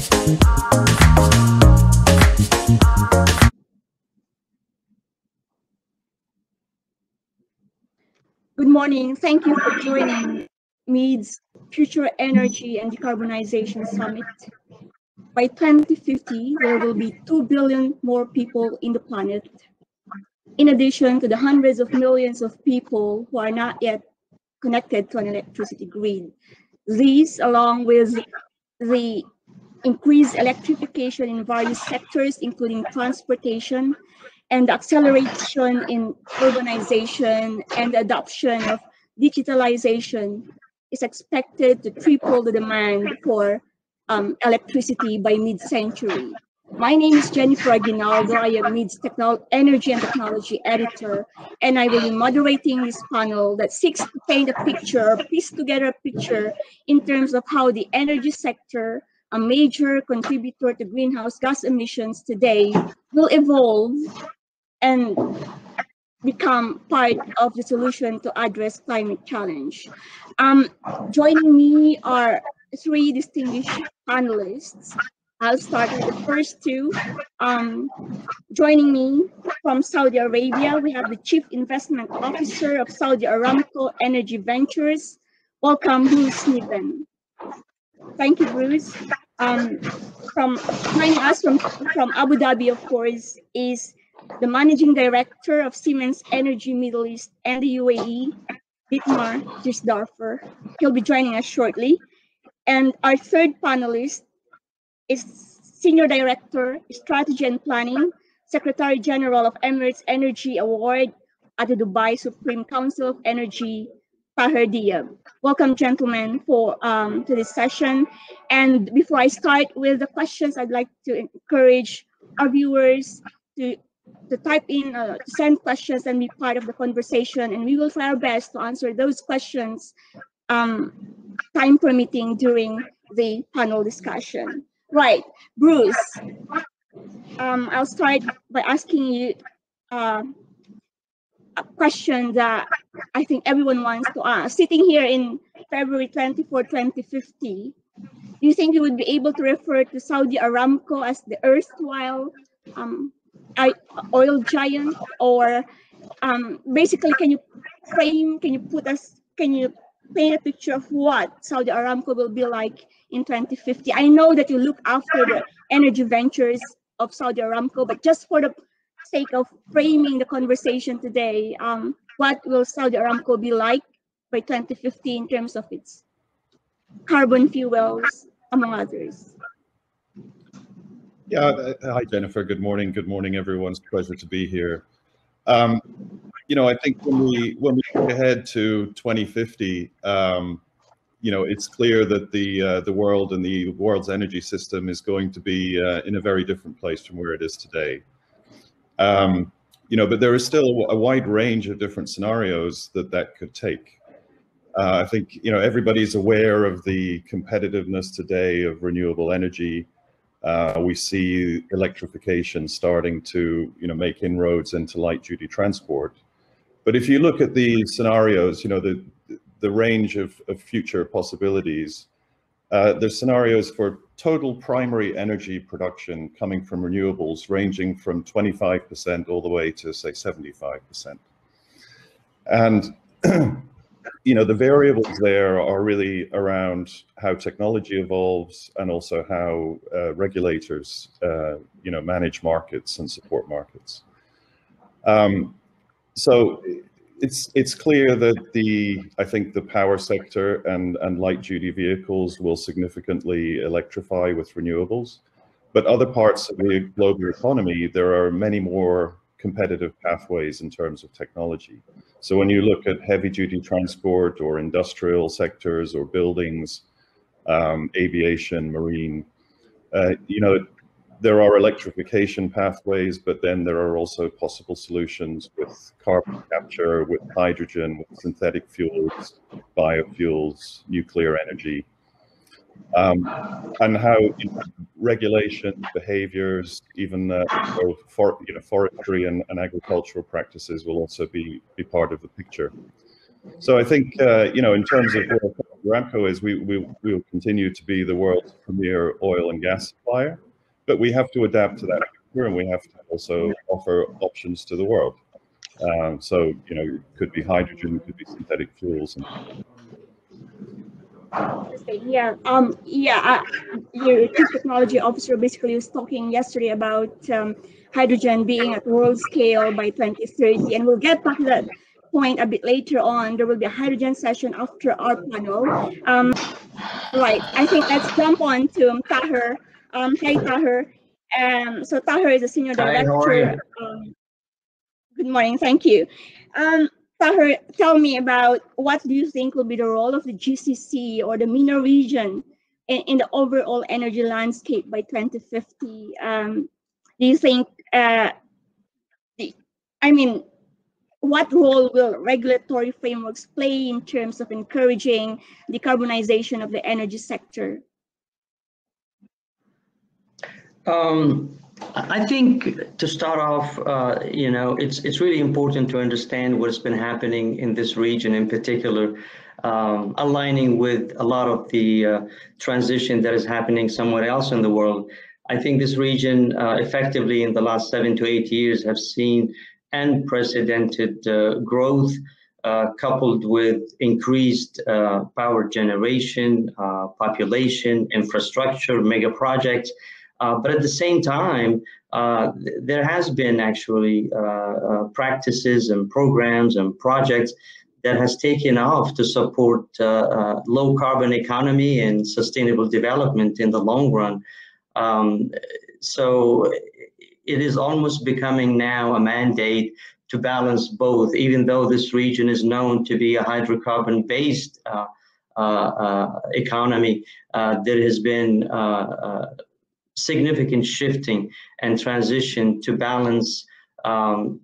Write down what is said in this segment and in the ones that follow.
Good morning. Thank you for joining MEED's Future Energy and Decarbonization Summit. By 2050, there will be 2 billion more people in the planet, in addition to the hundreds of millions of people who are not yet connected to an electricity grid. These, along with the increased electrification in various sectors, including transportation, and the acceleration in urbanization and the adoption of digitalization, is expected to triple the demand for electricity by mid-century. My name is Jennifer Aguinaldo. I am MEED's Energy and Technology Editor, and I will be moderating this panel that seeks to paint a picture, piece together a picture in terms of how the energy sector, a major contributor to greenhouse gas emissions today, will evolve and become part of the solution to address climate challenge. Joining me are three distinguished panelists. I'll start with the first two. Joining me from Saudi Arabia, we have the Chief Investment Officer of Saudi Aramco Energy Ventures. Welcome, Bruce Niven. Thank you, Bruce. Joining us from Abu Dhabi, of course, is the Managing Director of Siemens Energy Middle East and the UAE, Dietmar Siersdorfer. He'll be joining us shortly. And our third panelist is Senior Director, Strategy and Planning, Secretary General of Emirates Energy Award at the Dubai Supreme Council of Energy, Taher Diab. Welcome, gentlemen, to this session. And before I start with the questions, I'd like to encourage our viewers to type in, to send questions and be part of the conversation. And we will try our best to answer those questions, time permitting, during the panel discussion. Right, Bruce, I'll start by asking you a question that I think everyone wants to ask. Sitting here in February 24, 2050, do you think you would be able to refer to Saudi Aramco as the erstwhile oil giant, or basically, can you paint a picture of what Saudi Aramco will be like in 2050? I know that you look after the energy ventures of Saudi Aramco, but just for the sake of framing the conversation today, what will Saudi Aramco be like by 2050 in terms of its carbon fuels, among others? Yeah, hi Jennifer. Good morning. Good morning, everyone. It's a pleasure to be here. You know, I think when we look ahead to 2050, you know, it's clear that the world and the world's energy system is going to be in a very different place from where it is today. You know, but there is still a wide range of different scenarios that could take. I think, you know, everybody's aware of the competitiveness today of renewable energy. We see electrification starting to, you know, make inroads into light-duty transport. But if you look at the scenarios, you know, the range of future possibilities, there's scenarios for total primary energy production coming from renewables ranging from 25% all the way to, say, 75%. And you know, the variables there are really around how technology evolves and also how regulators, you know, manage markets and support markets. So it's clear that I think the power sector and light duty vehicles will significantly electrify with renewables, but other parts of the global economy, there are many more competitive pathways in terms of technology. So when you look at heavy duty transport or industrial sectors or buildings, aviation, marine, you know, there are electrification pathways, but then there are also possible solutions with carbon capture, with hydrogen, with synthetic fuels, biofuels, nuclear energy, and how regulation, behaviors, even forestry and agricultural practices will also be part of the picture. So I think, you know, in terms of where Aramco is we will continue to be the world's premier oil and gas supplier, but we have to adapt to that future, and we have to also offer options to the world. So, you know, it could be hydrogen, it could be synthetic fuels. Interesting. Yeah. Your chief technology officer basically was talking yesterday about hydrogen being at world scale by 2030, and we'll get back to that point a bit later on. There will be a hydrogen session after our panel. Right. I think let's jump on to Taher. Hi, Taher. So Taher is a senior Hi, how are director. you? Good morning. Thank you. Taher, tell me about what do you think will be the role of the GCC or the MENA region in the overall energy landscape by 2050? Do you think, what role will regulatory frameworks play in terms of encouraging decarbonization of the energy sector? I think to start off, it's really important to understand what's been happening in this region in particular, aligning with a lot of the transition that is happening somewhere else in the world. I think this region effectively in the last 7 to 8 years have seen unprecedented growth, coupled with increased power generation, population, infrastructure, mega projects. But at the same time, there has been actually practices and programs and projects that has taken off to support low carbon economy and sustainable development in the long run. So it is almost becoming now a mandate to balance both, even though this region is known to be a hydrocarbon-based economy. There has been significant shifting and transition to balance, the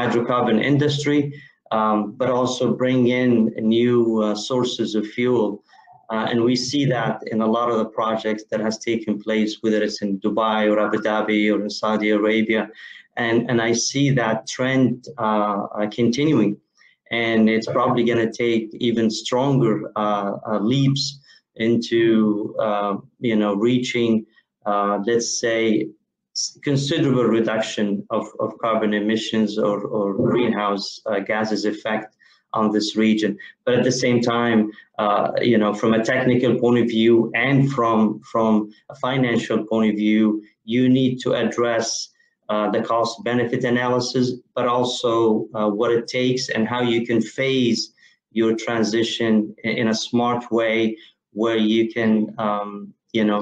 hydrocarbon industry, but also bring in new sources of fuel. And we see that in a lot of the projects that has taken place, whether it's in Dubai or Abu Dhabi or in Saudi Arabia. And I see that trend continuing. And it's probably going to take even stronger leaps into reaching, let's say, considerable reduction of carbon emissions or greenhouse gases effect on this region. But at the same time, from a technical point of view and from a financial point of view, you need to address the cost benefit analysis, but also what it takes and how you can phase your transition in a smart way, where you can,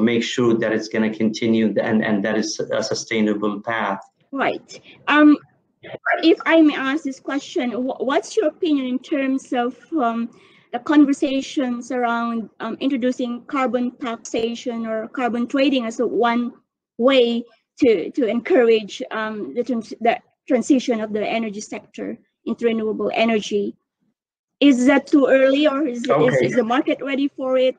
make sure that it's going to continue and that is a sustainable path. Right. If I may ask this question, what's your opinion in terms of the conversations around introducing carbon taxation or carbon trading as one way to encourage the transition of the energy sector into renewable energy? Is that too early, or is the market ready for it?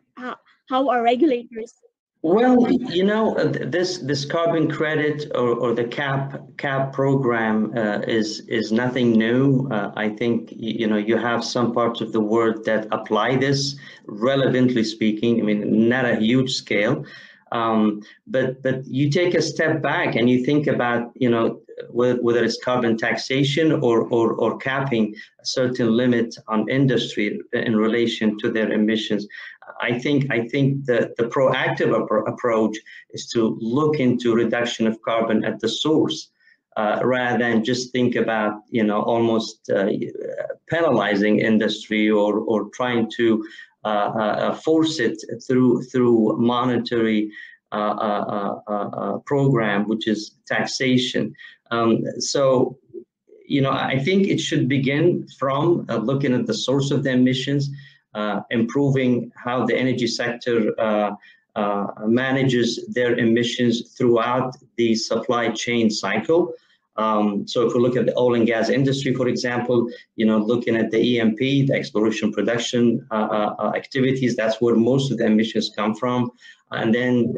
How are regulators? Well, this carbon credit or the cap program is nothing new. I think you have some parts of the world that apply this, relevantly speaking. I mean, not a huge scale, but you take a step back and you think about whether it's carbon taxation or capping a certain limit on industry in relation to their emissions. I think the proactive approach is to look into reduction of carbon at the source, rather than just think about almost penalizing industry or trying to force it through monetary program, which is taxation. So I think it should begin from looking at the source of the emissions, improving how the energy sector manages their emissions throughout the supply chain cycle. So if we look at the oil and gas industry, for example, looking at the E&P, the exploration production activities, that's where most of the emissions come from. And then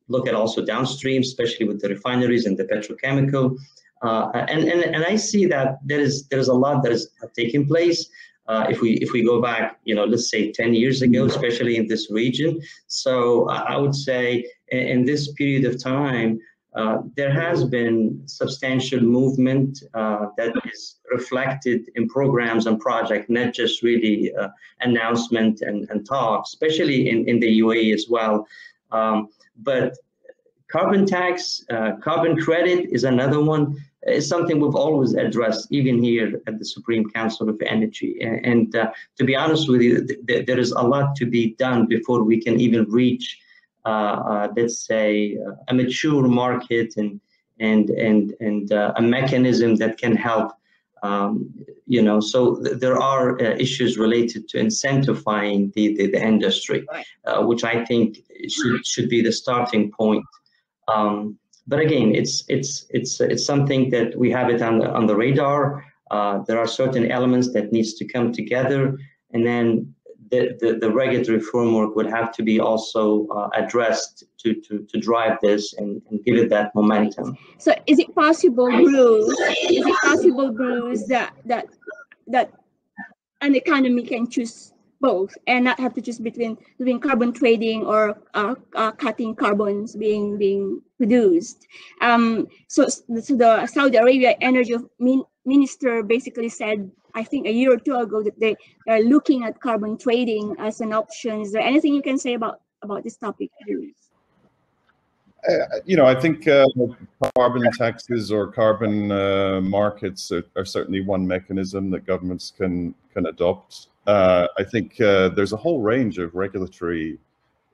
look at also downstream, especially with the refineries and the petrochemical. And I see that there's a lot that is taking place. if we go back, let's say 10 years ago, especially in this region. So I would say in this period of time, there has been substantial movement that is reflected in programs and projects, not just really announcement and talk, especially in the UAE as well. But carbon tax, carbon credit is another one. It's something we've always addressed, even here at the Supreme Council of Energy. And to be honest with you, there is a lot to be done before we can even reach, let's say, a mature market and a mechanism that can help. So there are issues related to incentivizing the industry, which I think should be the starting point. But again, it's something that we have it on the radar. There are certain elements that needs to come together, and then the regulatory framework would have to be also addressed to drive this and give it that momentum. So is it possible, Bruce? that an economy can choose both and not have to choose between carbon trading or cutting carbons being produced? So the Saudi Arabia energy minister basically said, I think a year or two ago, that they are looking at carbon trading as an option. Is there anything you can say about this topic, Bruce? I think carbon taxes or carbon markets are certainly one mechanism that governments can adopt. I think there's a whole range of regulatory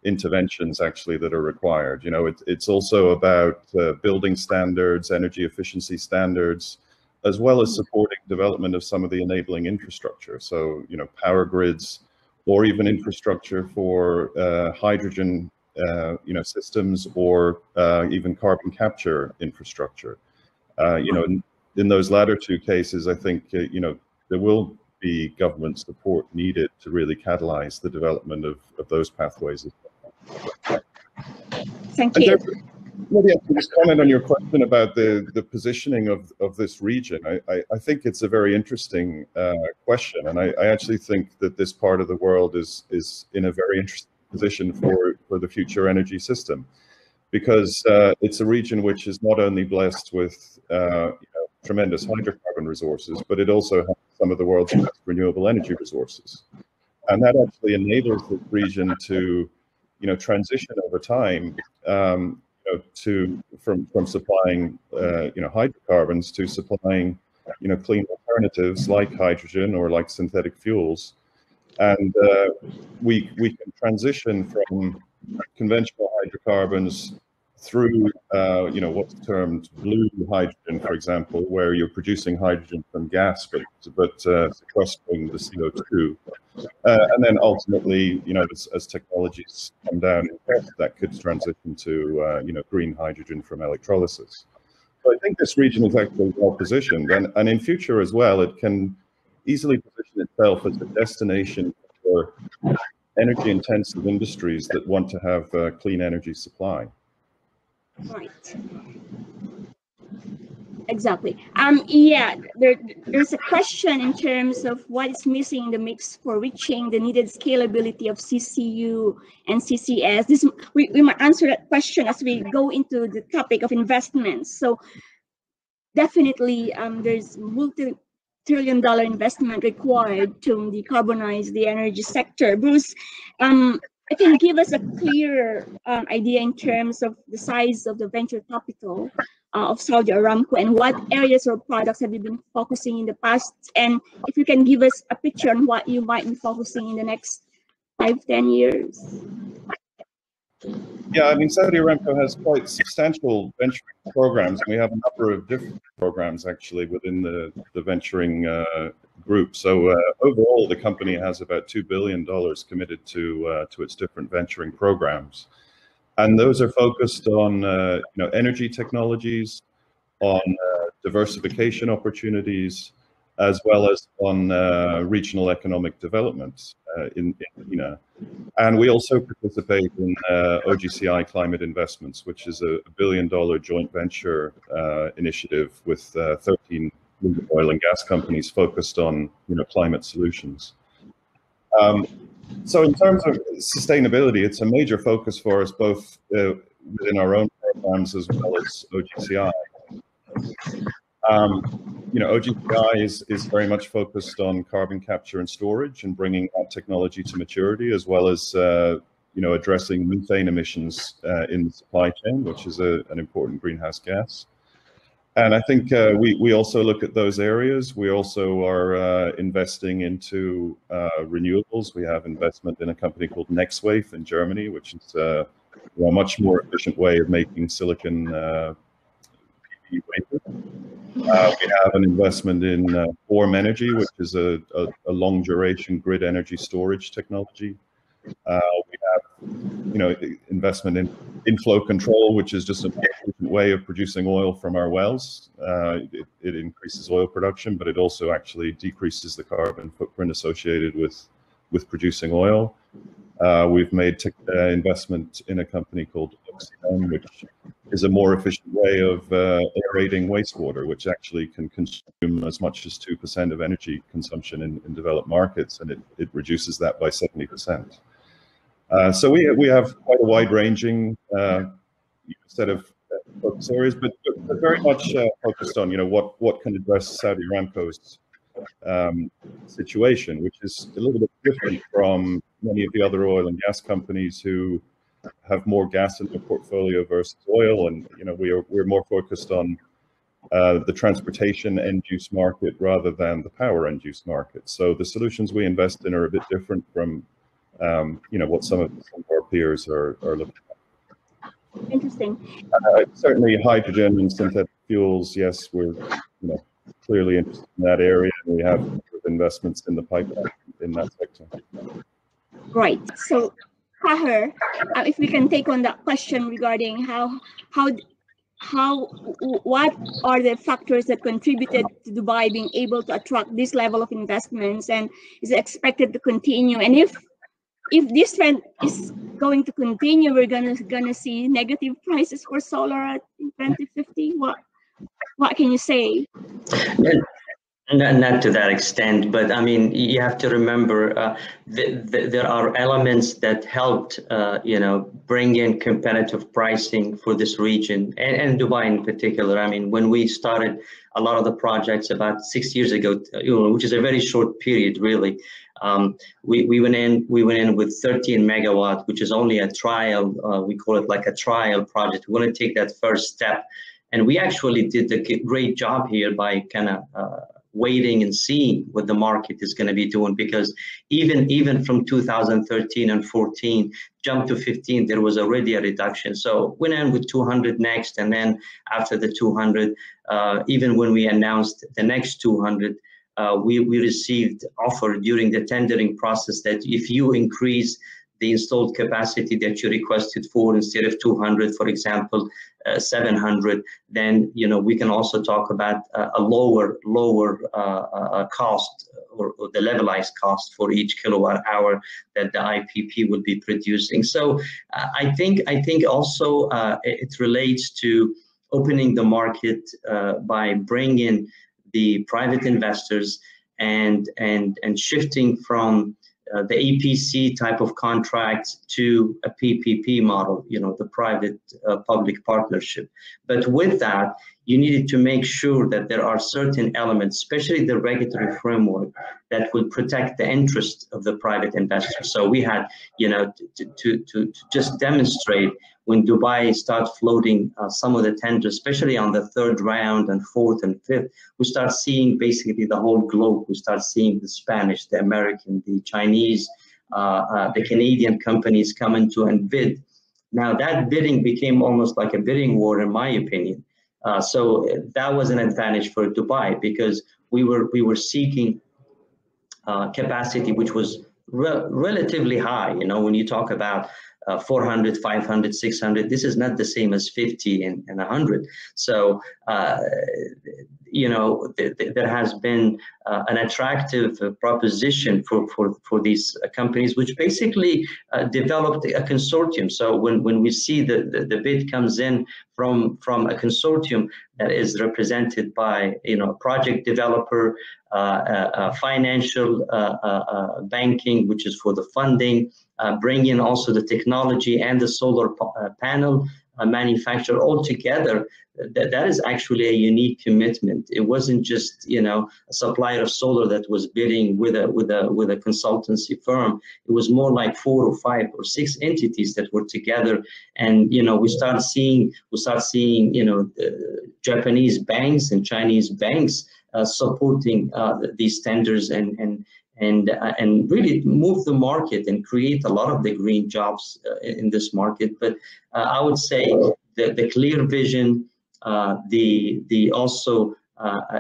interventions actually that are required. It's also about building standards, energy efficiency standards, as well as supporting development of some of the enabling infrastructure. So, power grids, or even infrastructure for hydrogen systems, or even carbon capture infrastructure. In those latter two cases, I think, there will be government support needed to really catalyze the development of those pathways. Thank you. Maybe I can just comment on your question about the positioning of this region. I think it's a very interesting question, and I actually think that this part of the world is in a very interesting position for the future energy system, because it's a region which is not only blessed with tremendous hydrocarbon resources, but it also has some of the world's best renewable energy resources, and that actually enables this region to transition over time from supplying hydrocarbons to supplying clean alternatives like hydrogen or like synthetic fuels. And we can transition from conventional hydrocarbons through what's termed blue hydrogen, for example, where you're producing hydrogen from gas but sequestering the CO2, and then ultimately, as technologies come down, that could transition to green hydrogen from electrolysis. So I think this region is actually well positioned, and in future as well, it can easily position itself as a destination for energy-intensive industries that want to have clean energy supply. Right. Exactly. Yeah, there's a question in terms of what is missing in the mix for reaching the needed scalability of CCU and CCS. We might answer that question as we go into the topic of investments. So definitely there's multi-trillion-dollar investment required to decarbonize the energy sector. Bruce, I can give us a clear idea in terms of the size of the venture capital of Saudi Aramco, and what areas or products have you been focusing in the past, and if you can give us a picture on what you might be focusing in the next 5-10 years. Yeah, I mean, Saudi Aramco has quite substantial venturing programs, and we have a number of different programs actually within the venturing group. So overall, the company has about $2 billion committed to its different venturing programs, and those are focused on energy technologies, on diversification opportunities, as well as on regional economic development in MENA. And we also participate in OGCI Climate Investments, which is a $1 billion joint venture initiative with 13 oil and gas companies focused on, climate solutions. So in terms of sustainability, it's a major focus for us, both within our own programs as well as OGCI. OGCI is very much focused on carbon capture and storage and bringing that technology to maturity, as well as addressing methane emissions in the supply chain, which is an important greenhouse gas. And I think we also look at those areas. We also are investing into renewables. We have investment in a company called NextWave in Germany, which is a much more efficient way of making silicon PV wafer. We have an investment in Form Energy, which is a long duration grid energy storage technology. We have, investment in inflow control, which is just a different way of producing oil from our wells. It increases oil production, but it also actually decreases the carbon footprint associated with producing oil. We've made investment in a company called Oxygen, which is a more efficient way of aerating wastewater, which actually can consume as much as 2% of energy consumption in developed markets, and it reduces that by 70%. So we have quite a wide-ranging set of focus areas, but very much focused on what can address Saudi Aramco's situation, which is a little bit different from many of the other oil and gas companies who have more gas in their portfolio versus oil, and we're more focused on the transportation end-use market rather than the power end-use market. So the solutions we invest in are a bit different from what some of our peers are looking at. Interesting. Certainly hydrogen and synthetic fuels, yes, we're clearly interested in that area, and we have investments in the pipeline in that sector. Right. So Taher, if we can take on that question regarding what are the factors that contributed to Dubai being able to attract this level of investments, and is it expected to continue? And if this trend is going to continue, we're gonna see negative prices for solar in 2050. What can you say? Not to that extent, but I mean, you have to remember there are elements that helped, bring in competitive pricing for this region and Dubai in particular. I mean, when we started a lot of the projects about 6 years ago, which is a very short period, really, we went in with 13 megawatt, which is only a trial. We call it like a trial project. We want to take that first step, and we actually did a great job here by kind of waiting and seeing what the market is going to be doing, because even from 2013 and 14 jump to 15, there was already a reduction. So went in with 200 next, and then after the 200, even when we announced the next 200, we received offer during the tendering process that if you increase the installed capacity that you requested for, instead of 200, for example, 700, then we can also talk about a lower cost or the levelized cost for each kilowatt hour that the IPP will be producing. So I think also it relates to opening the market by bringing the private investors and shifting from the EPC type of contracts to a PPP model, the private public partnership. But with that, you needed to make sure that there are certain elements, especially the regulatory framework, that will protect the interest of the private investors. So we had, to just demonstrate when Dubai started floating some of the tenders, especially on the third round and fourth and fifth, we start seeing basically the whole globe. We start seeing the Spanish, the American, the Chinese, the Canadian companies come into and bid. Now that bidding became almost like a bidding war, in my opinion. So that was an advantage for Dubai, because we were seeking capacity which was relatively high. When you talk about 400, 500, 600. This is not the same as 50 and 100. So, you know, there has been an attractive proposition for these companies, which basically developed a consortium. So when we see the bid comes in from a consortium that is represented by, you know, a project developer, financial banking, which is for the funding, bring in also the technology and the solar panel manufacturer all together. That is actually a unique commitment. It wasn't just, you know, a supplier of solar that was bidding with a consultancy firm. It was more like 4 or 5 or 6 entities that were together. And, you know, we start seeing, you know, Japanese banks and Chinese banks supporting these tenders and really move the market and create a lot of the green jobs in this market. But I would say the clear vision, the also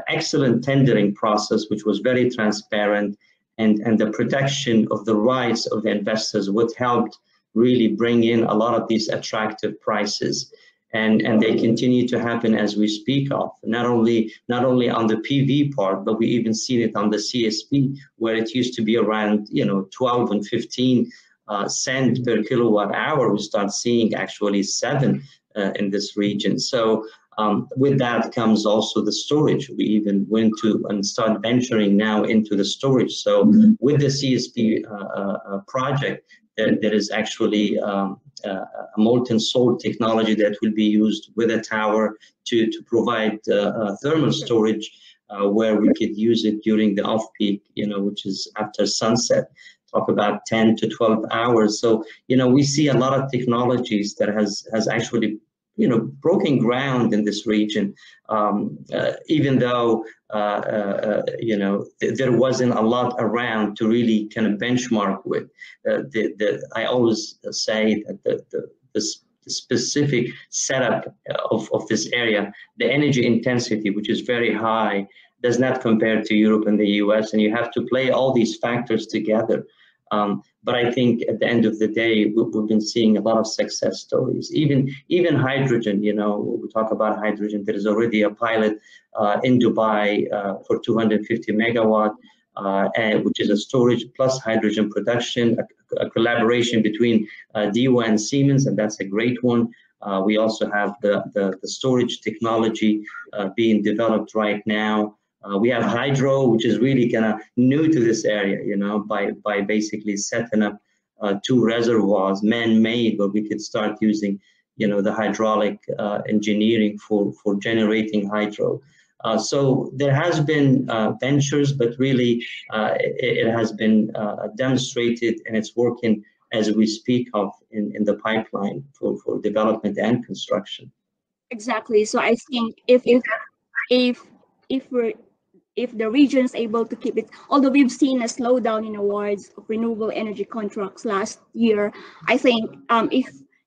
excellent tendering process, which was very transparent, and the protection of the rights of the investors, what helped really bring in a lot of these attractive prices. And they continue to happen as we speak of, not only on the PV part, but we even seen it on the CSP, where it used to be around, you know, 12 and 15 cents per kilowatt hour. We start seeing actually 7 in this region. So with that comes also the storage. We even went to and start venturing now into the storage. So with the CSP project, there is actually a molten salt technology that will be used with a tower to provide thermal storage, where we could use it during the off-peak, you know, which is after sunset. Talk about 10 to 12 hours. So, you know, we see a lot of technologies that has actually, you know, broken ground in this region, even though, you know, there wasn't a lot around to really kind of benchmark with. I always say that the specific setup of this area, the energy intensity, which is very high, does not compare to Europe and the US, and you have to play all these factors together. But I think at the end of the day, we've been seeing a lot of success stories. Even hydrogen, you know, we talk about hydrogen. There is already a pilot in Dubai for 250 megawatt, which is a storage plus hydrogen production, a collaboration between DEWA and Siemens, and that's a great one. We also have the storage technology being developed right now. We have hydro, which is really kind of new to this area, you know, by basically setting up 2 reservoirs, man-made, where we could start using, you know, the hydraulic engineering for generating hydro. So there has been ventures, but really it has been demonstrated, and it's working as we speak of in the pipeline for development and construction. Exactly. So I think if the region is able to keep it, although we've seen a slowdown in awards of renewable energy contracts last year, I think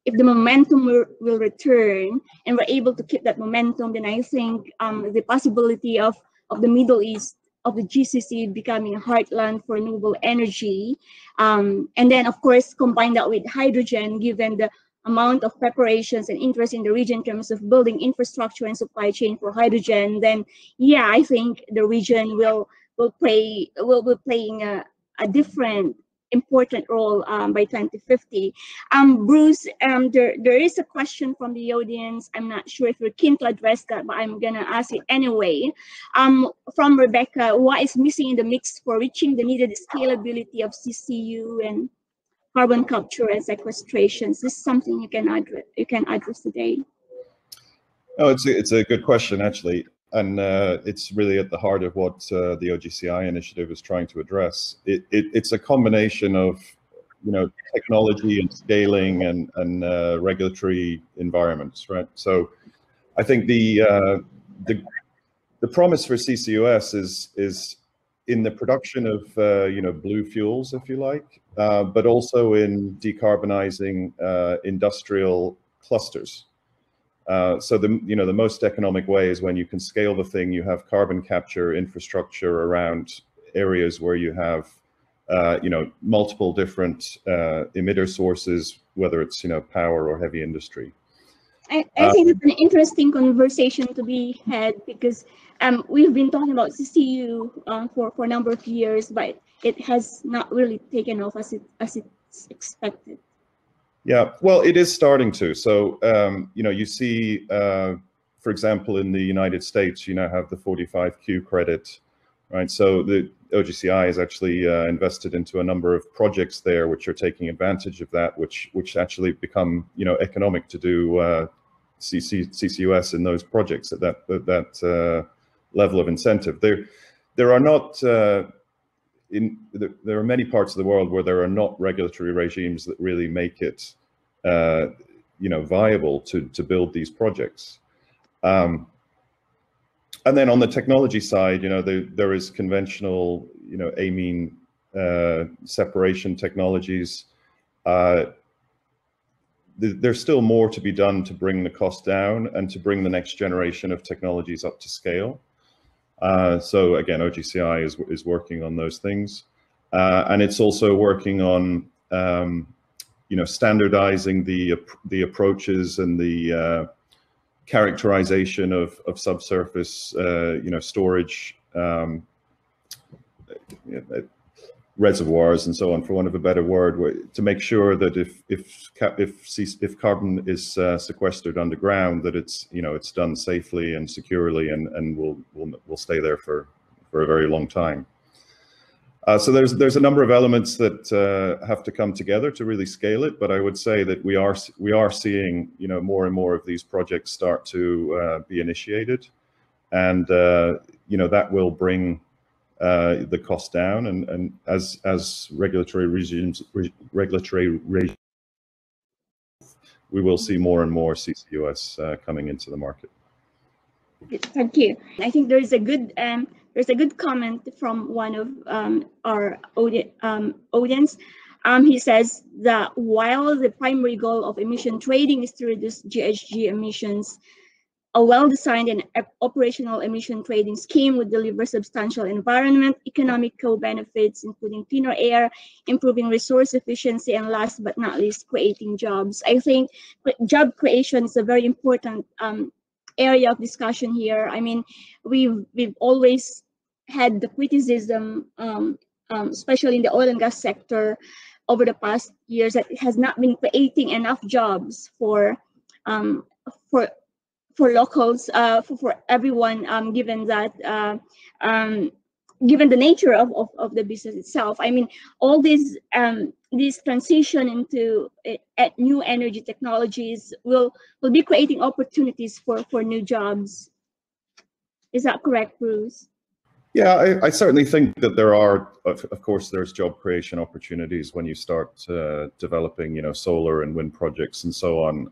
if the momentum will return and we're able to keep that momentum, then I think the possibility of the Middle East, of the GCC becoming a heartland for renewable energy, and then of course combine that with hydrogen, given the amount of preparations and interest in the region in terms of building infrastructure and supply chain for hydrogen, then yeah, I think the region will be playing a different important role by 2050. Bruce, there is a question from the audience. I'm not sure if you're keen to address that, but I'm gonna ask it anyway. From Rebecca, what is missing in the mix for reaching the needed scalability of CCU and carbon capture and sequestration? This is something you can address today. Oh, it's a good question, actually, and it's really at the heart of what the OGCI initiative is trying to address. It's a combination of, you know, technology and scaling and regulatory environments, right? So I think the promise for CCUS is in the production of you know, blue fuels, if you like, but also in decarbonizing industrial clusters. So the most economic way is when you can scale the thing, you have carbon capture infrastructure around areas where you have multiple different emitter sources, whether it's power or heavy industry. I think it's an interesting conversation to be had, because we've been talking about CCU for a number of years, but it has not really taken off as it's expected. Yeah, well, it is starting to. So you see, for example, in the United States, you now have the 45Q credit, right? So the OGCI has actually invested into a number of projects there, which are taking advantage of that, which actually become economic to do CCUS in those projects at that level of incentive. There are not there are many parts of the world where there are not regulatory regimes that really make it viable to build these projects. And then on the technology side, there is conventional, amine separation technologies. There's still more to be done to bring the cost down and to bring the next generation of technologies up to scale. So again, OGCI is working on those things, and it's also working on standardizing the approaches and the characterization of subsurface, storage, reservoirs and so on, for want of a better word, to make sure that if carbon is sequestered underground, that it's done safely and securely and will stay there for a very long time. So there's a number of elements that have to come together to really scale it, but I would say that we are seeing more and more of these projects start to be initiated, and that will bring the cost down, and as regulatory regimes, we will see more and more CCUS coming into the market. Thank you. I think there's a good comment from one of our audience. He says that while the primary goal of emission trading is to reduce GHG emissions, a well-designed and operational emission trading scheme would deliver substantial environment, economic co-benefits, including cleaner air, improving resource efficiency, and last but not least, creating jobs. I think job creation is a very important area of discussion here. I mean, we've always had the criticism, especially in the oil and gas sector, over the past years, that it has not been creating enough jobs for locals, for everyone, given that given the nature of the business itself. I mean, all this transition into new energy technologies will be creating opportunities for new jobs. Is that correct, Bruce? Yeah, I certainly think that there are, of course, there's job creation opportunities when you start developing, solar and wind projects and so on.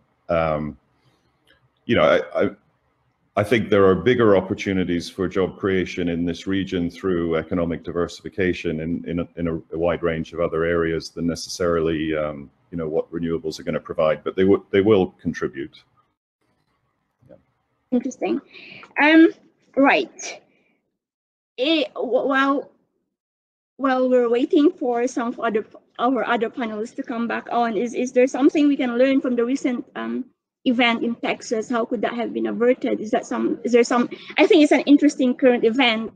I think there are bigger opportunities for job creation in this region through economic diversification in a wide range of other areas than necessarily what renewables are going to provide, but they will contribute. Yeah. Interesting. Right. While we're waiting for some of our other panelists to come back on, is there something we can learn from the recent event in Texas? How could that have been averted? Is there some? I think it's an interesting current event.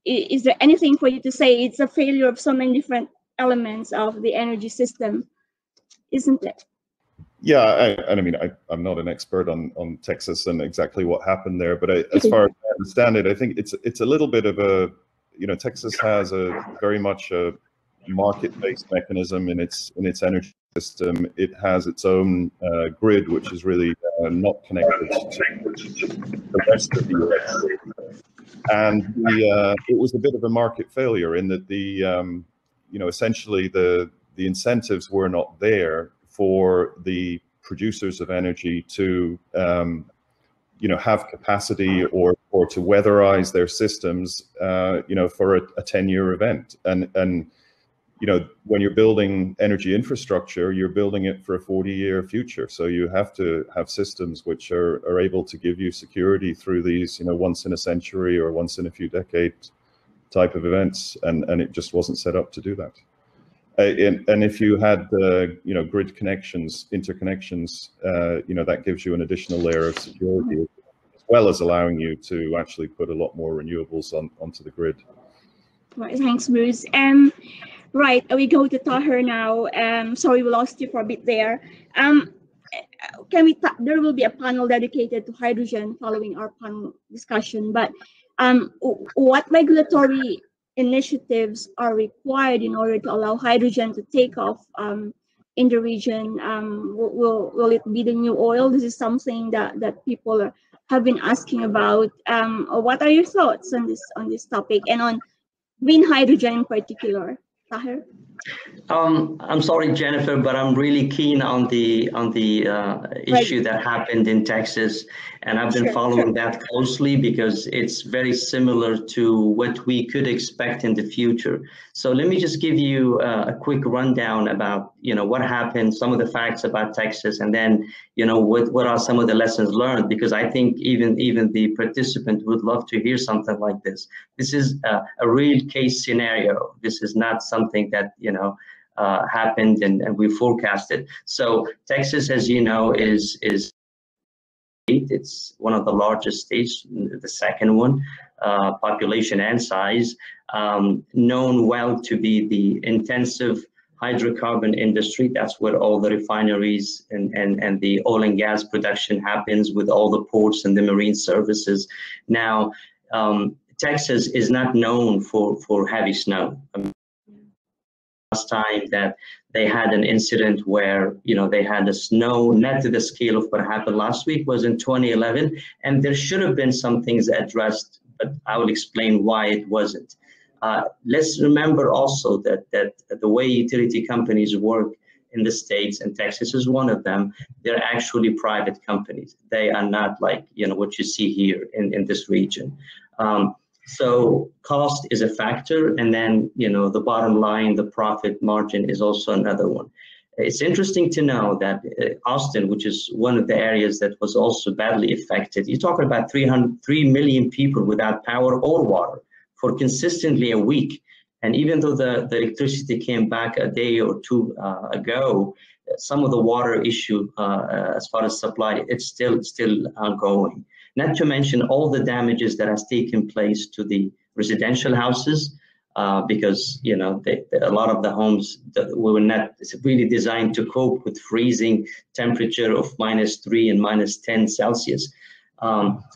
Is there anything for you to say? It's a failure of so many different elements of the energy system, isn't it? Yeah, I mean, I'm not an expert on Texas and exactly what happened there, but as far as I understand it, I think it's a little bit of a, Texas has a very much a market-based mechanism in its energy system. It has its own grid, which is really not connected to the rest of the US. And it was a bit of a market failure in that essentially the incentives were not there for the producers of energy to have capacity or to weatherize their systems for a 10-year event. And when you're building energy infrastructure, you're building it for a 40-year future. So you have to have systems which are able to give you security through these once in a century or once in a few decades type of events, and it just wasn't set up to do that. And if you had you know, grid connections, interconnections, you know, that gives you an additional layer of security, as well as allowing you to actually put a lot more renewables onto the grid. Right, thanks, Bruce. Right, we go to Taher now. Sorry, we lost you for a bit there. There will be a panel dedicated to hydrogen following our panel discussion, but what regulatory initiatives are required in order to allow hydrogen to take off in the region? Will it be the new oil? This is something that people have been asking about. What are your thoughts on this topic, and on green hydrogen in particular, Taher? I'm sorry, Jennifer, but I'm really keen on the issue that happened in Texas, and I've been following that closely because it's very similar to what we could expect in the future. So let me just give you a quick rundown about, you know, what happened, some of the facts about Texas, and then, you know, what are some of the lessons learned, because I think even the participant would love to hear something like this. This is a real case scenario. This is not something that, you know, happened and we forecasted. So Texas, as you know, is it's one of the largest states, the second one, population and size, known well to be the intensive hydrocarbon industry. That's where all the refineries and the oil and gas production happens, with all the ports and the marine services. Now, Texas is not known for heavy snow. Last time that they had an incident where, you know, they had the snow, not to the scale of what happened last week, was in 2011, and there should have been some things addressed, but I will explain why it wasn't. Let's remember also that the way utility companies work in the States, and Texas is one of them, they're actually private companies. They are not like, you know, what you see here in this region. So cost is a factor, and then, you know, the bottom line, the profit margin, is also another one. It's interesting to know that Austin, which is one of the areas that was also badly affected, you're talking about 3 million people without power or water for consistently a week. And even though the electricity came back a day or two ago, some of the water issue as far as supply, it's still ongoing. Not to mention all the damages that has taken place to the residential houses, because, you know, a lot of the homes that were not really designed to cope with freezing temperature of -3 and -10 Celsius.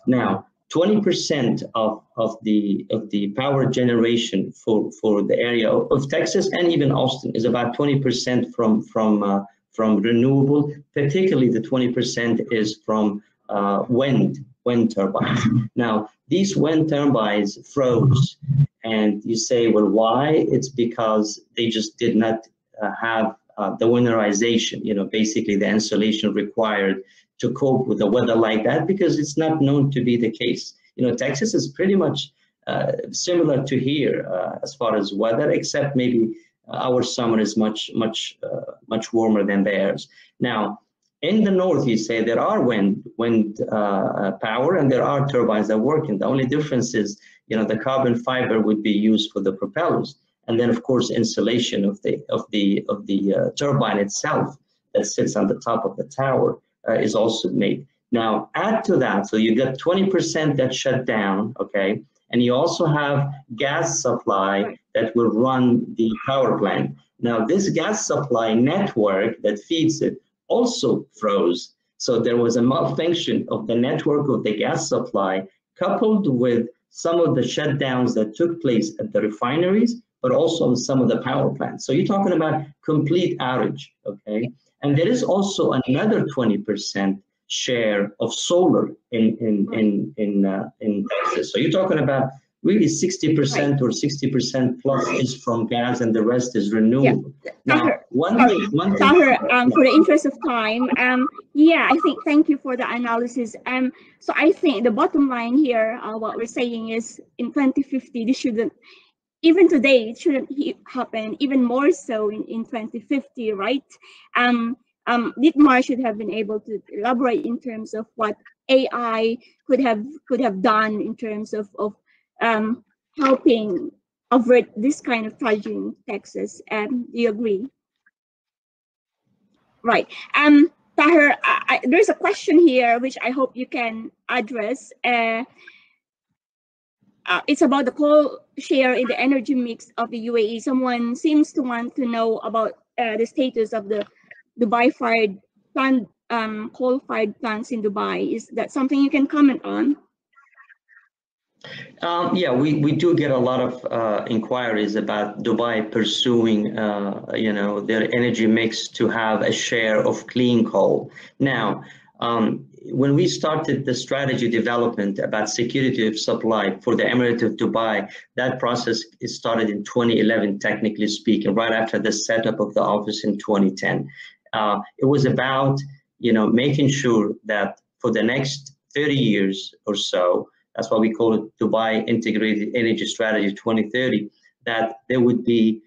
Now, 20% of the power generation for the area of Texas and even Austin is about 20% from renewable. Particularly, the 20% is from wind turbines. Now, these wind turbines froze, and you say, well, why? It's because they just did not have the winterization, you know, basically the insulation required to cope with the weather like that, because it's not known to be the case. You know, Texas is pretty much similar to here as far as weather, except maybe our summer is much warmer than theirs. Now, in the north, you say there are wind power, and there are turbines that work. And the only difference is, you know, the carbon fiber would be used for the propellers, and then of course insulation of the turbine itself that sits on the top of the tower is also made. Now, add to that, so you got 20% that shut down, okay, and you also have gas supply that will run the power plant. Now, this gas supply network that feeds it also froze. So there was a malfunction of the network of the gas supply, coupled with some of the shutdowns that took place at the refineries, but also on some of the power plants. So you're talking about complete outage, okay? And there is also another 20% share of solar in Texas. So you're talking about really 60% or 60% plus is from gas, and the rest is renewable. Yeah. Now, Taher, for the interest of time, yeah, I think, thank you for the analysis. So I think the bottom line here, what we're saying is, in 2050, this shouldn't, even today, it shouldn't happen, even more so in 2050, right? Dietmar should have been able to elaborate in terms of what AI could have done in terms of helping avert this kind of tragedy in Texas. Do you agree? Right. Taher, there's a question here which I hope you can address. It's about the coal share in the energy mix of the UAE. Someone seems to want to know about the status of the Dubai-fired plant, coal-fired plants in Dubai. Is that something you can comment on? Yeah, we do get a lot of inquiries about Dubai pursuing, their energy mix to have a share of clean coal. Now, when we started the strategy development about security of supply for the Emirate of Dubai, that process started in 2011, technically speaking, right after the setup of the office in 2010. It was about, making sure that for the next 30 years or so, that's why we call it Dubai Integrated Energy Strategy 2030, that there would be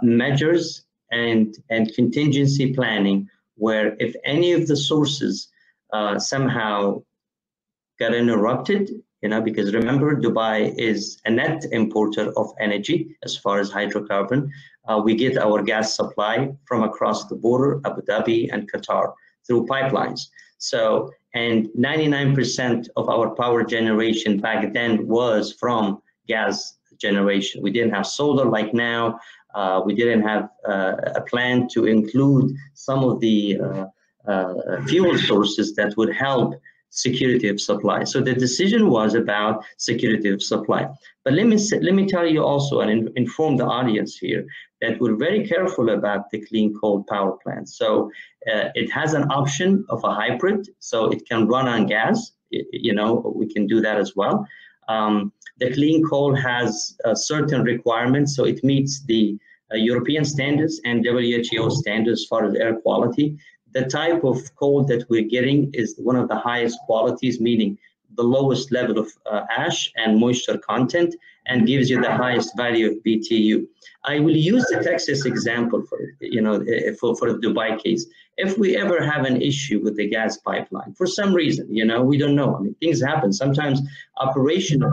measures and contingency planning where if any of the sources somehow got interrupted, because remember, Dubai is a net importer of energy as far as hydrocarbon. We get our gas supply from across the border, Abu Dhabi and Qatar, through pipelines. So, and 99% of our power generation back then was from gas generation. We didn't have solar like now. We didn't have a plan to include some of the fuel sources that would help security of supply. So the decision was about security of supply. But let me tell you also and inform the audience here that we're very careful about the clean coal power plant. So it has an option of a hybrid, so it can run on gas. We can do that as well. The clean coal has certain requirements, so it meets the European standards and WHO standards as far as air quality. The type of coal that we're getting is one of the highest qualities, meaning the lowest level of ash and moisture content, and gives you the highest value of BTU. I will use the Texas example for the Dubai case. If we ever have an issue with the gas pipeline, for some reason, we don't know. I mean, things happen. Sometimes operational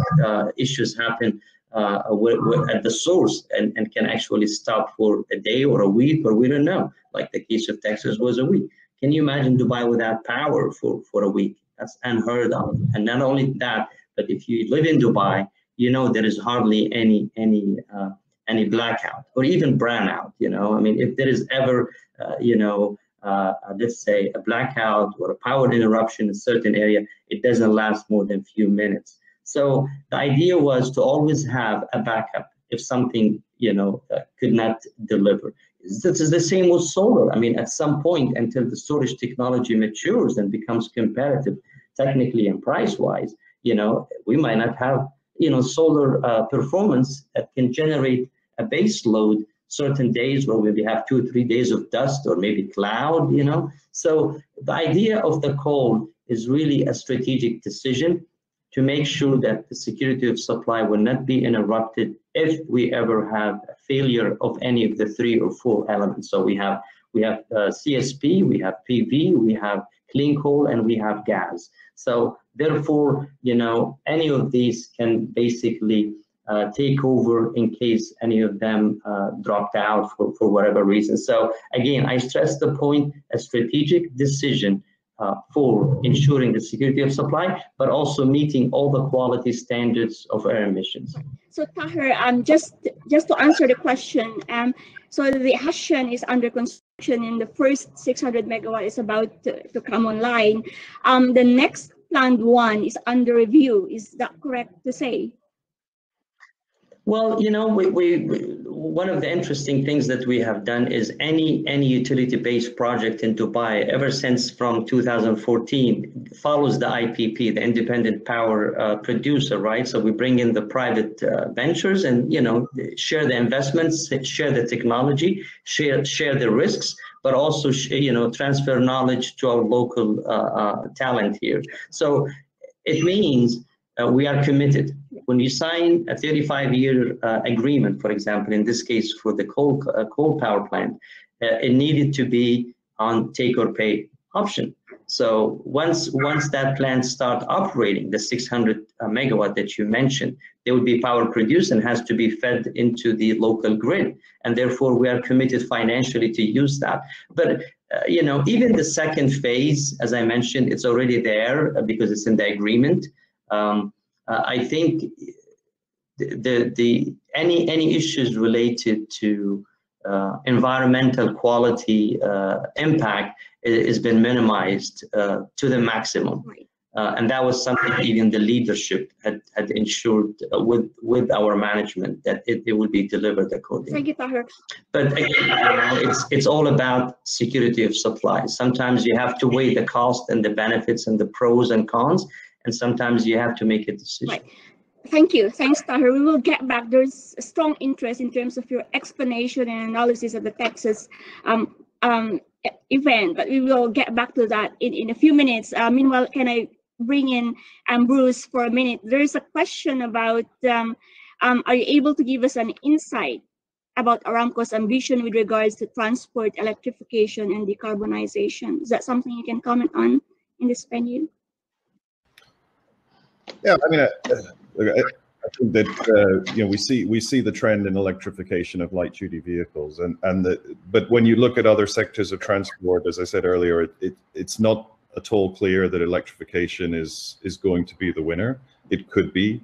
issues happen at the source and can actually stop for a day or a week, or we don't know. Like the case of Texas was a week. Can you imagine Dubai without power for a week? That's unheard of. And not only that, but if you live in Dubai, there is hardly any blackout or even brownout. I mean, if there is ever, let's say a blackout or a power interruption in a certain area, it doesn't last more than a few minutes. So the idea was to always have a backup if something, could not deliver. This is the same with solar. I mean, at some point, until the storage technology matures and becomes competitive, technically and price-wise, we might not have, solar performance that can generate a base load certain days where we have 2 or 3 days of dust or maybe cloud, So the idea of the coal is really a strategic decision to make sure that the security of supply will not be interrupted if we ever have a failure of any of the 3 or 4 elements. So we have CSP, we have PV, we have clean coal, and we have gas. So therefore, any of these can basically take over in case any of them dropped out for whatever reason. So again, I stress the point, a strategic decision for ensuring the security of supply, but also meeting all the quality standards of air emissions. So Taher, just to answer the question, so the Hashan is under construction and the first 600 megawatt is about to come online. The next planned one is under review. Is that correct to say? Well, one of the interesting things that we have done is any utility-based project in Dubai, ever since from 2014, follows the IPP, the independent power producer, right? So we bring in the private ventures and, share the investments, share the technology, share the risks, but also, transfer knowledge to our local talent here. So it means we are committed. When you sign a 35-year agreement, for example, in this case for the coal power plant, it needed to be on take or pay option. So once that plant start operating, the 600 megawatt that you mentioned, there will be power produced and has to be fed into the local grid. And therefore, we are committed financially to use that. But you know, even the second phase, as I mentioned, it's already there because it's in the agreement. I think any issues related to environmental quality impact has been minimized to the maximum. Right. And that was something even the leadership had ensured with our management that it would be delivered accordingly. Thank you, Taher. But again, you know, it's all about security of supply. Sometimes you have to weigh the cost and the benefits and the pros and cons, and sometimes you have to make a decision. Right. Thank you. Thanks, Taher. We will get back. There's a strong interest in terms of your explanation and analysis of the Texas event, but we will get back to that in a few minutes. Meanwhile, can I bring in Bruce for a minute? There's a question about, are you able to give us an insight about Aramco's ambition with regards to transport, electrification, and decarbonization? Is that something you can comment on in this venue? Yeah, I mean, I think that you know, we see the trend in electrification of light duty vehicles, but when you look at other sectors of transport, as I said earlier, it's not at all clear that electrification is going to be the winner. It could be,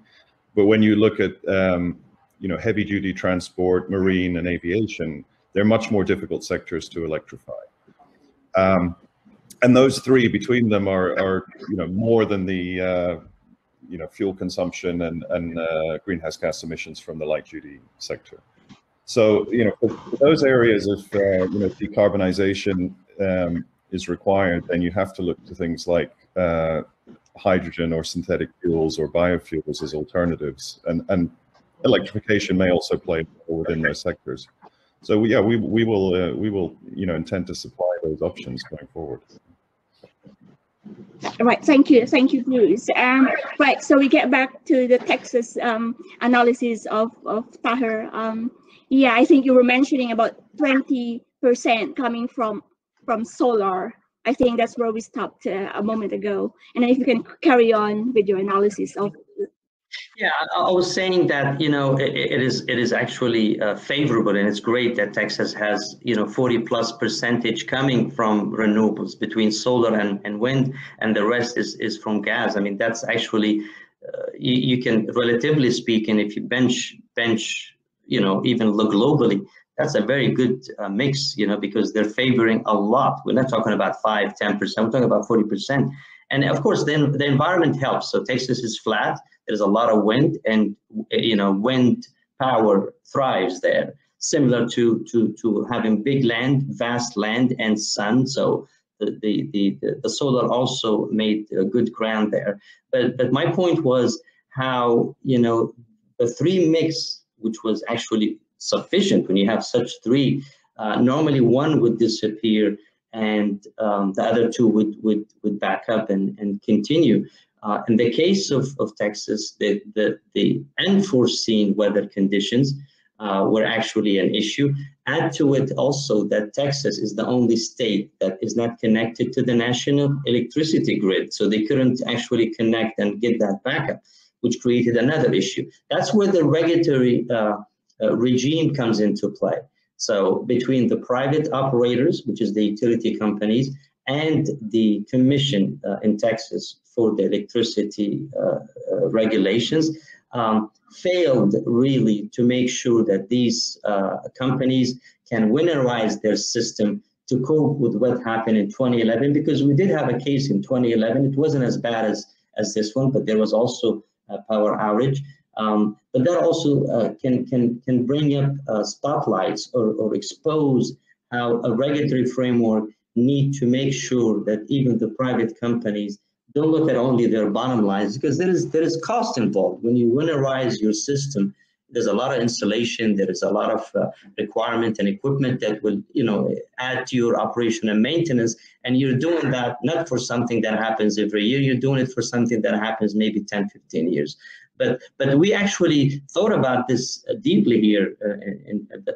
but when you look at you know, heavy duty transport, marine, and aviation, they're much more difficult sectors to electrify. And those three between them are you know, more than the you know, fuel consumption and greenhouse gas emissions from the light duty sector. So, you know, for those areas of you know, decarbonization is required, then you have to look to things like hydrogen or synthetic fuels or biofuels as alternatives, and electrification may also play a role within those sectors. So yeah, we will you know, intend to supply those options going forward. Right, thank you, Bruce. Right, so we get back to the Texas analysis of Taher. Yeah, I think you were mentioning about 20% coming from solar. I think that's where we stopped a moment ago. And then if you can carry on with your analysis of. Yeah, I was saying that, you know, it is actually favorable, and it's great that Texas has, you know, 40+% coming from renewables between solar and wind, and the rest is from gas. I mean, that's actually, you can, relatively speaking, if you bench, you know, even look globally, that's a very good mix, you know, because they're favoring a lot. We're not talking about 5, 10%, we're talking about 40%. And of course, then the environment helps. So Texas is flat. There's a lot of wind, and you know, wind power thrives there. Similar to having big land, vast land, and sun. So the solar also made good ground there. But my point was how, you know, the three mix, which was actually sufficient when you have such three. Normally one would disappear, and the other two would back up and continue. In the case of Texas, the unforeseen weather conditions were actually an issue. Add to it also that Texas is the only state that is not connected to the national electricity grid, so they couldn't actually connect and get that backup, which created another issue. That's where the regulatory regime comes into play. So between the private operators, which is the utility companies, and the commission in Texas for the electricity regulations, failed really to make sure that these companies can winterize their system to cope with what happened in 2011, because we did have a case in 2011. It wasn't as bad as this one, but there was also a power outage. But that also can bring up spotlights or expose how a regulatory framework need to make sure that even the private companies don't look at only their bottom lines, because there is cost involved. When you winterize your system, there's a lot of installation, there is a lot of requirement and equipment that will, you know, add to your operation and maintenance, and you're doing that not for something that happens every year, you're doing it for something that happens maybe 10, 15 years. But we actually thought about this deeply here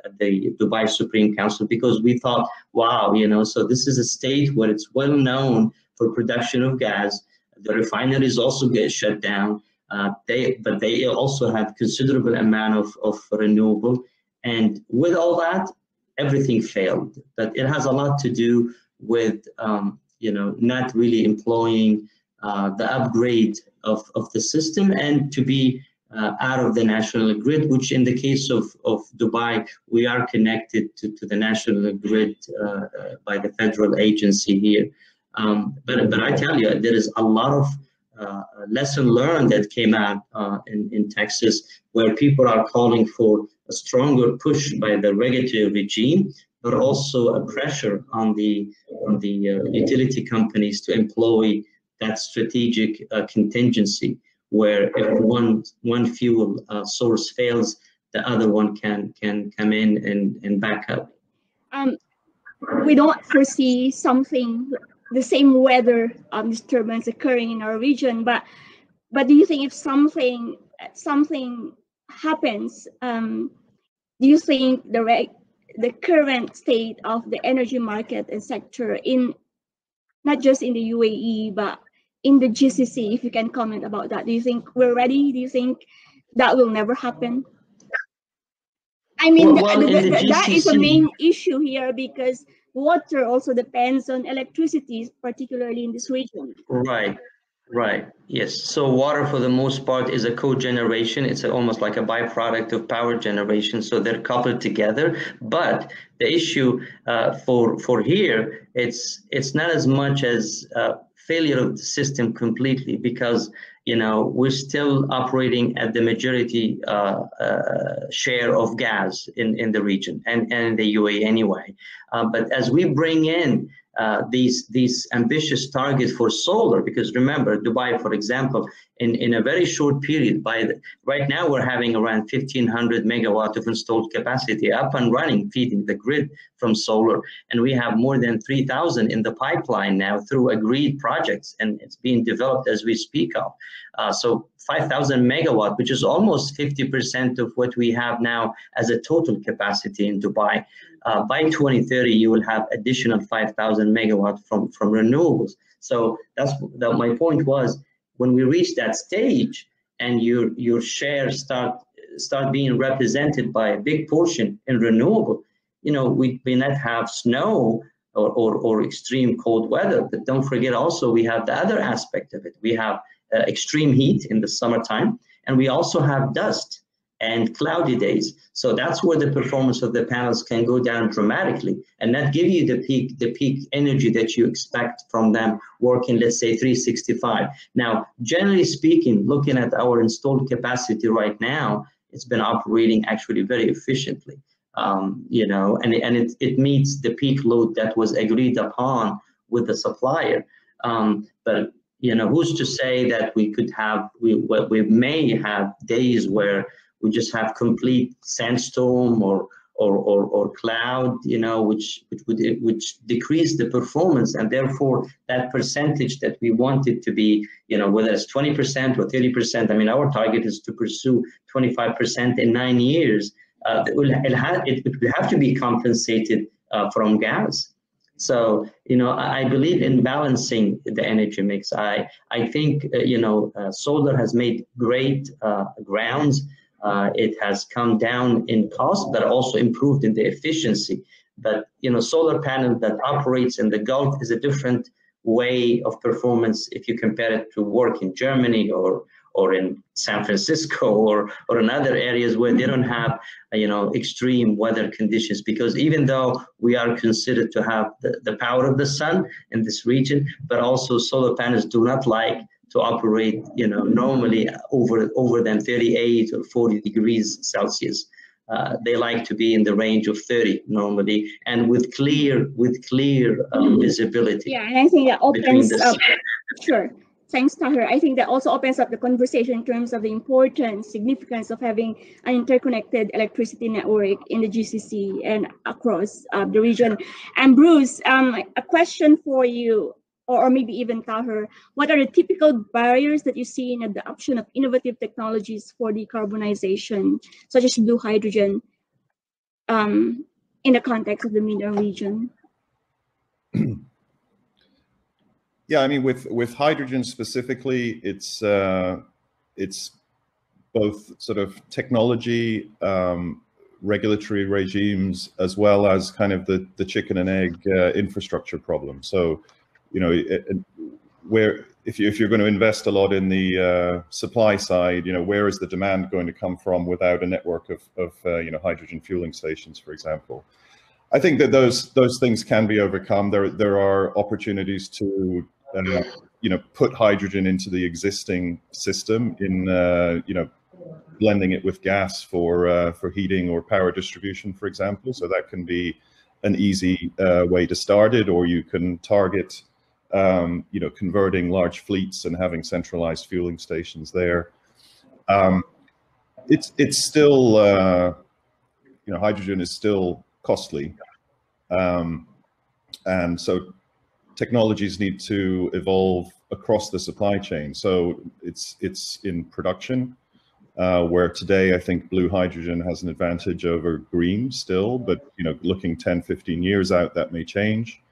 at the Dubai Supreme Council, because we thought, wow, you know, so this is a state where it's well known for production of gas. The refineries also get shut down. But they also have considerable amount of renewable. And with all that, everything failed. But it has a lot to do with not really employing the upgrade of the system, and to be out of the national grid, which in the case of Dubai, we are connected to the national grid by the federal agency here. But I tell you, there is a lot of lesson learned that came out in Texas, where people are calling for a stronger push by the regulatory regime, but also a pressure on the utility companies to employ that strategic contingency, where if one fuel source fails, the other one can come in and back up. We don't foresee the same weather disturbance occurring in our region, but do you think if something happens, do you think the current state of the energy market and sector not just in the UAE but in the GCC, if you can comment about that, do you think we're ready? Do you think that will never happen? I mean, that is a main issue here, because water also depends on electricity, particularly in this region. Right. Yes. So water, for the most part, is a cogeneration. It's almost like a byproduct of power generation. So they're coupled together. But the issue for here, it's not as much as failure of the system completely, because we're still operating at the majority share of gas in the region and in the UAE anyway. But as we bring in these ambitious targets for solar, because remember, Dubai, for example, in a very short period, right now we're having around 1,500 megawatt of installed capacity up and running, feeding the grid from solar, and we have more than 3,000 in the pipeline now through agreed projects, and it's being developed as we speak of. So 5,000 megawatt, which is almost 50% of what we have now as a total capacity in Dubai. By 2030, you will have additional 5,000 megawatt from renewables. So my point was, when we reach that stage and your shares start being represented by a big portion in renewable, we may not have snow or extreme cold weather, but don't forget also we have the other aspect of it. We have extreme heat in the summertime, and we also have dust and cloudy days. So that's where the performance of the panels can go down dramatically and not give you the peak energy that you expect from them working, let's say 365. Now, generally speaking, looking at our installed capacity right now, it's been operating actually very efficiently, and it meets the peak load that was agreed upon with the supplier. But who's to say that we may have days where we just have complete sandstorm or cloud, which decrease the performance, and therefore that percentage that we want it to be, whether it's 20% or 30%. I mean, our target is to pursue 25% in 9 years. It would have to be compensated from gas. So, I believe in balancing the energy mix. I think, solar has made great grounds. It has come down in cost, but also improved in the efficiency. But, solar panel that operates in the Gulf is a different way of performance if you compare it to work in Germany or in San Francisco or in other areas where they don't have, extreme weather conditions. Because even though we are considered to have the power of the sun in this region, but also solar panels do not like to operate, normally over than 38 or 40 degrees Celsius. They like to be in the range of 30 normally, and with clear visibility. Yeah, and I think that opens up. Sure. Thanks, Taher. I think that also opens up the conversation in terms of the importance, significance of having an interconnected electricity network in the GCC and across the region. And Bruce, a question for you, or maybe even Taher, what are the typical barriers that you see in the adoption of innovative technologies for decarbonization, such as blue hydrogen, in the context of the MENA region? Yeah, I mean, with hydrogen specifically, it's both sort of technology, regulatory regimes, as well as kind of the chicken and egg infrastructure problem. So, you know, where if you're going to invest a lot in the supply side, you know, where is the demand going to come from without a network of you know, hydrogen fueling stations, for example? I think that those things can be overcome. There are opportunities to you know, put hydrogen into the existing system in you know, blending it with gas for heating or power distribution, for example. So that can be an easy way to start it, or you can target you know, converting large fleets and having centralized fueling stations there. It's still you know, hydrogen is still costly, and so technologies need to evolve across the supply chain. So it's in production, where today I think blue hydrogen has an advantage over green still, but you know, looking 10, 15 years out, that may change.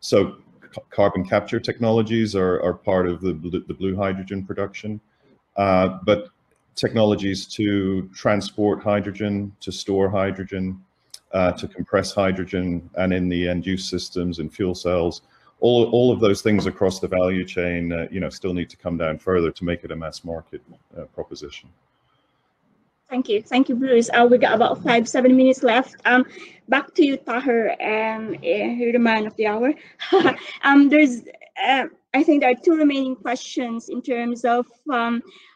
So carbon capture technologies are part of the blue hydrogen production, but technologies to transport hydrogen, to store hydrogen, to compress hydrogen, and in the end use systems and fuel cells, all of those things across the value chain, you know, still need to come down further to make it a mass market proposition. Thank you, Bruce. We got about 5-7 minutes left. Back to you, Taher, you're the man of the hour. There's, I think there are 2 remaining questions in terms of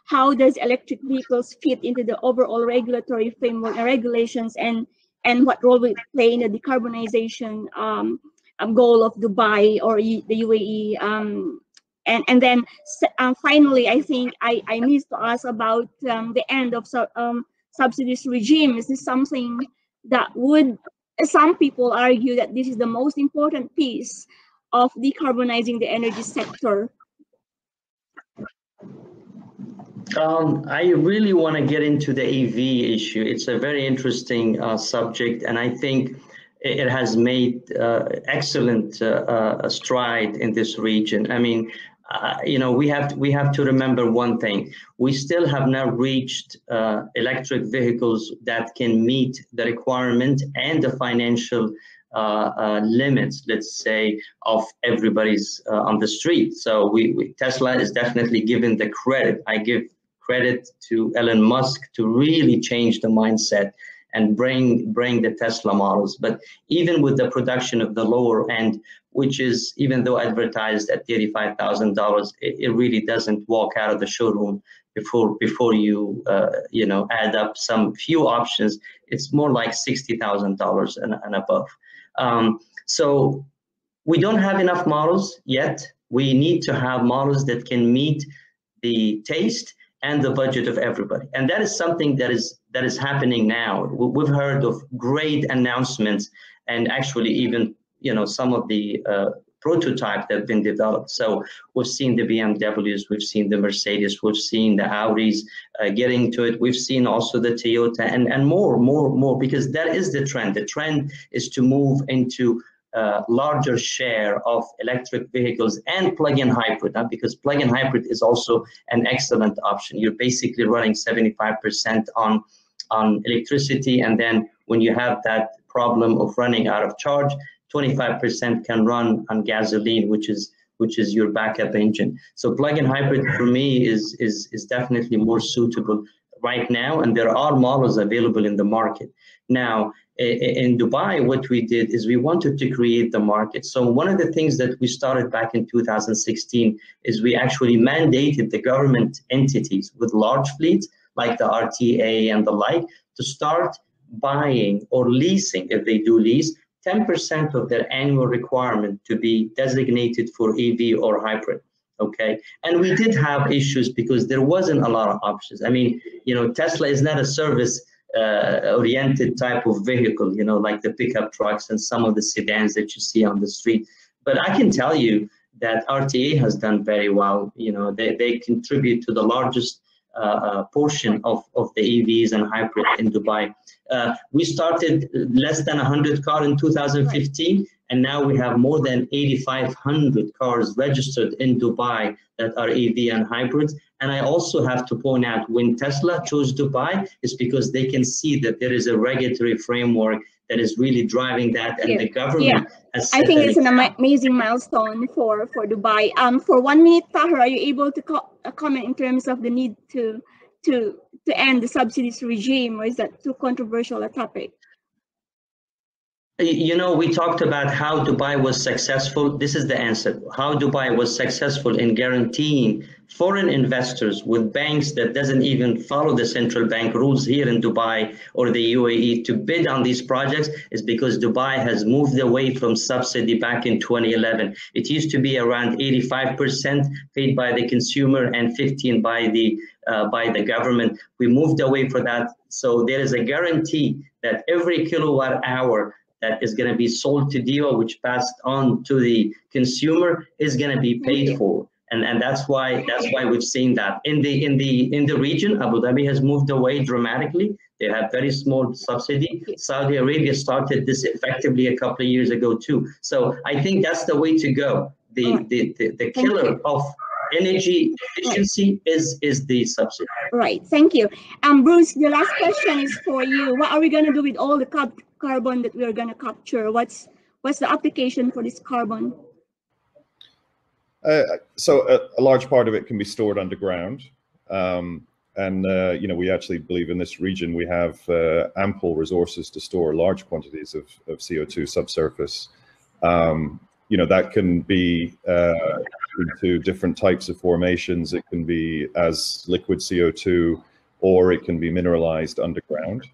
how does electric vehicles fit into the overall regulatory framework and regulations, and what role will it play in the decarbonization goal of Dubai or the UAE? And then finally, I think I missed to ask about the end of subsidies regime. Is this something that would, some people argue that this is the most important piece of decarbonizing the energy sector? I really want to get into the EV issue. It's a very interesting subject, and I think it has made excellent stride in this region. I mean, you know, we have to remember one thing. We still have not reached electric vehicles that can meet the requirement and the financial limits, let's say, of everybody's on the street. So Tesla is definitely given the credit. I give credit to Elon Musk to really change the mindset and bring the Tesla models. But even with the production of the lower end, which is, even though advertised at $35,000, it really doesn't walk out of the showroom before you you know, add up some few options. It's more like $60,000 and above. So we don't have enough models yet. We need to have models that can meet the taste and the budget of everybody, and that is something that is happening now. We've heard of great announcements, and actually even, you know, some of the prototypes that have been developed. So we've seen the BMWs, we've seen the Mercedes, we've seen the Audis getting to it. We've seen also the Toyota and more, because that is the trend. The trend is to move into larger share of electric vehicles and plug-in hybrid, because plug-in hybrid is also an excellent option. You're basically running 75% on electricity, and then when you have that problem of running out of charge, 25% can run on gasoline, which is your backup engine. So plug-in hybrid for me is definitely more suitable right now, and there are models available in the market. Now, in Dubai, what we did is we wanted to create the market. So one of the things that we started back in 2016 is we actually mandated the government entities with large fleets, like the RTA and the like, to start buying or leasing, if they do lease, 10% of their annual requirement to be designated for EV or hybrid. Okay, and we did have issues because there wasn't a lot of options. I mean, you know, Tesla is not a service oriented type of vehicle, you know, like the pickup trucks and some of the sedans that you see on the street. But I can tell you that RTA has done very well. You know, they contribute to the largest portion of the EVs and hybrid in Dubai. We started less than 100 cars in 2015, And now we have more than 8,500 cars registered in Dubai that are EV and hybrids. And I also have to point out, when Tesla chose Dubai, it's because they can see that there is a regulatory framework that is really driving that, and the government has set I think it's an amazing milestone for Dubai. For 1 minute, Taher, are you able to comment in terms of the need to end the subsidies regime, or is that too controversial a topic? You know, we talked about how Dubai was successful. This is the answer. How Dubai was successful in guaranteeing foreign investors with banks that doesn't even follow the central bank rules here in Dubai or the UAE to bid on these projects is because Dubai has moved away from subsidy back in 2011. It used to be around 85% paid by the consumer and 15% by the government. We moved away from that. So there is a guarantee that every kilowatt hour that is going to be sold to Diab, which passed on to the consumer, is going to be paid for, and that's why we've seen that in the region. Abu Dhabi has moved away dramatically. They have very small subsidy. Saudi Arabia started this effectively a couple of years ago too. So I think that's the way to go. The killer of energy efficiency is the subsidy. Right. Thank you. Bruce, the last question is for you. What are we going to do with all the carbon that we are going to capture? What's the application for this carbon? So a large part of it can be stored underground. You know, we actually believe in this region we have ample resources to store large quantities of CO2 subsurface. You know, that can be into different types of formations. It can be as liquid CO2, or it can be mineralized underground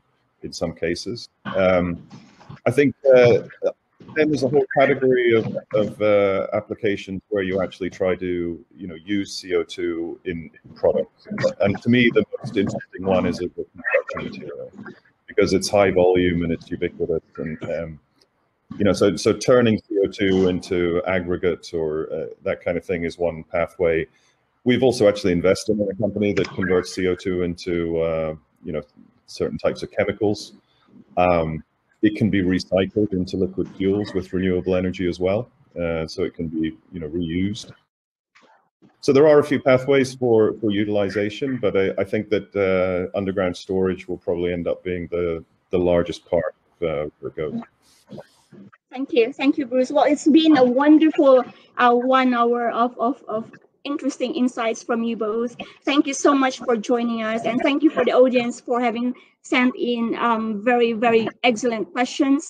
in some cases. I think then there's a whole category of applications where you actually try to, you know, use CO2 in products. And to me, the most interesting one is a construction material, because it's high volume and it's ubiquitous. And you know, so turning CO2 into aggregates or that kind of thing is one pathway. We've also actually invested in a company that converts CO2 into you know, certain types of chemicals. It can be recycled into liquid fuels with renewable energy as well, so it can be, you know, reused. So there are a few pathways for utilization, but I think that underground storage will probably end up being the largest part where it goes. Thank you, Bruce. Well, it's been a wonderful 1 hour of interesting insights from you both. Thank you so much for joining us, and thank you for the audience for having sent in very, very excellent questions.